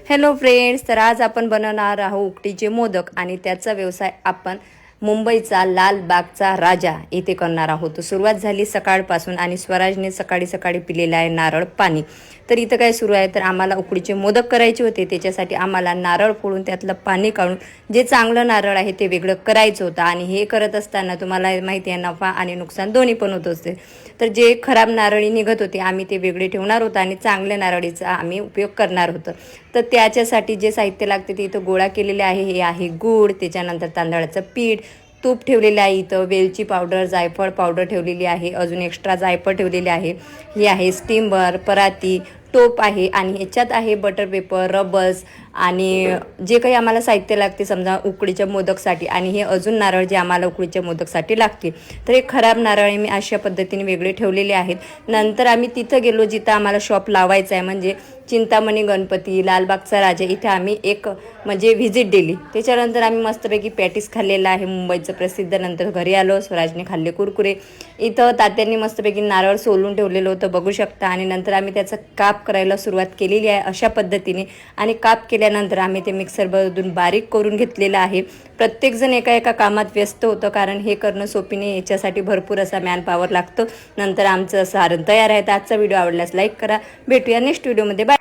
Hello friends, तर आज आपण बनवणार आहोत उकडीचे मोदक आणि त्याचा व्यवसाय आपण मुंबईचा लालबागचा राजा येथे करणार आहोत। तर सुरुवात झाली सकाळपासून आणि स्वराजने सकाळी सकाळी पिलेले आहे नारळ पाणी। तर इथं काय सुरू आहे, तर आम्हाला उकडीचे मोदक करायचे होते। त्याच्यासाठी आम्हाला नारळ फोडून त्यातलं पाणी काढून जे चांगलं नारळ आहे ते वेगळं करायचं होतं। आणि हे करत असताना तुम्हाला माहिती आहे नफा आणि नुकसान दोन्ही पण होत असते। तर जे खराब नारळी निघत होते आम्ही ते वेगळे ठेवणार होतो आणि चांगल्या नारळीचा आम्ही उपयोग करणार होतो। तर त्याच्यासाठी जे साहित्य लागते ते इथं गोळा केलेले आहे। हे आहे गूळ, त्याच्यानंतर तांदळाचं पीठ, तूप ठेवलेलं आहे, इथं वेलची पावडर, जायफळ पावडर ठेवलेली आहे, अजून एक्स्ट्रा जायफळ ठेवलेले आहे। ही आहे स्टीमर, पराती, टोप आहे आणि ह्याच्यात आहे बटर पेपर, रबर्स आणि जे काही आम्हाला साहित्य लागते समजा उकडीच्या मोदकसाठी। आणि हे अजून नारळ जे आम्हाला उकडीच्या मोदकसाठी लागते। तर हे खराब नारळ मी अशा पद्धतीने वेगळे ठेवलेले आहेत। नंतर आम्ही तिथं गेलो जिथं आम्हाला शॉप लावायचं आहे, म्हणजे चिंतामणी गणपती, लालबागचा राजा, इथे आम्ही एक म्हणजे व्हिजिट दिली। त्याच्यानंतर आम्ही मस्तपैकी पॅटीस खाल्लेला आहे मुंबईचं प्रसिद्ध। नंतर घरी आलो, स्वराजने खाल्ले कुरकुरे। इथं तात्यांनी मस्तपैकी नारळ सोलून ठेवलेलं होतं बघू शकता। आणि नंतर आम्ही त्याचं काप करायला सुरुवात केलेली आहे अशा पद्धतीने। आणि काप केल्यानंतर आम्ही ते मिक्सरमधून बारीक करून घेतलेलं आहे। प्रत्येकजण एका एका कामात व्यस्त होतं, कारण हे करणं सोपी नाही, याच्यासाठी भरपूर असा मॅन पॉवर लागतो। नंतर आमचं सारण तयार आहे। तर आजचा व्हिडिओ आवडल्यास लाईक करा। भेटूया नेक्स्ट व्हिडिओमध्ये। बाय।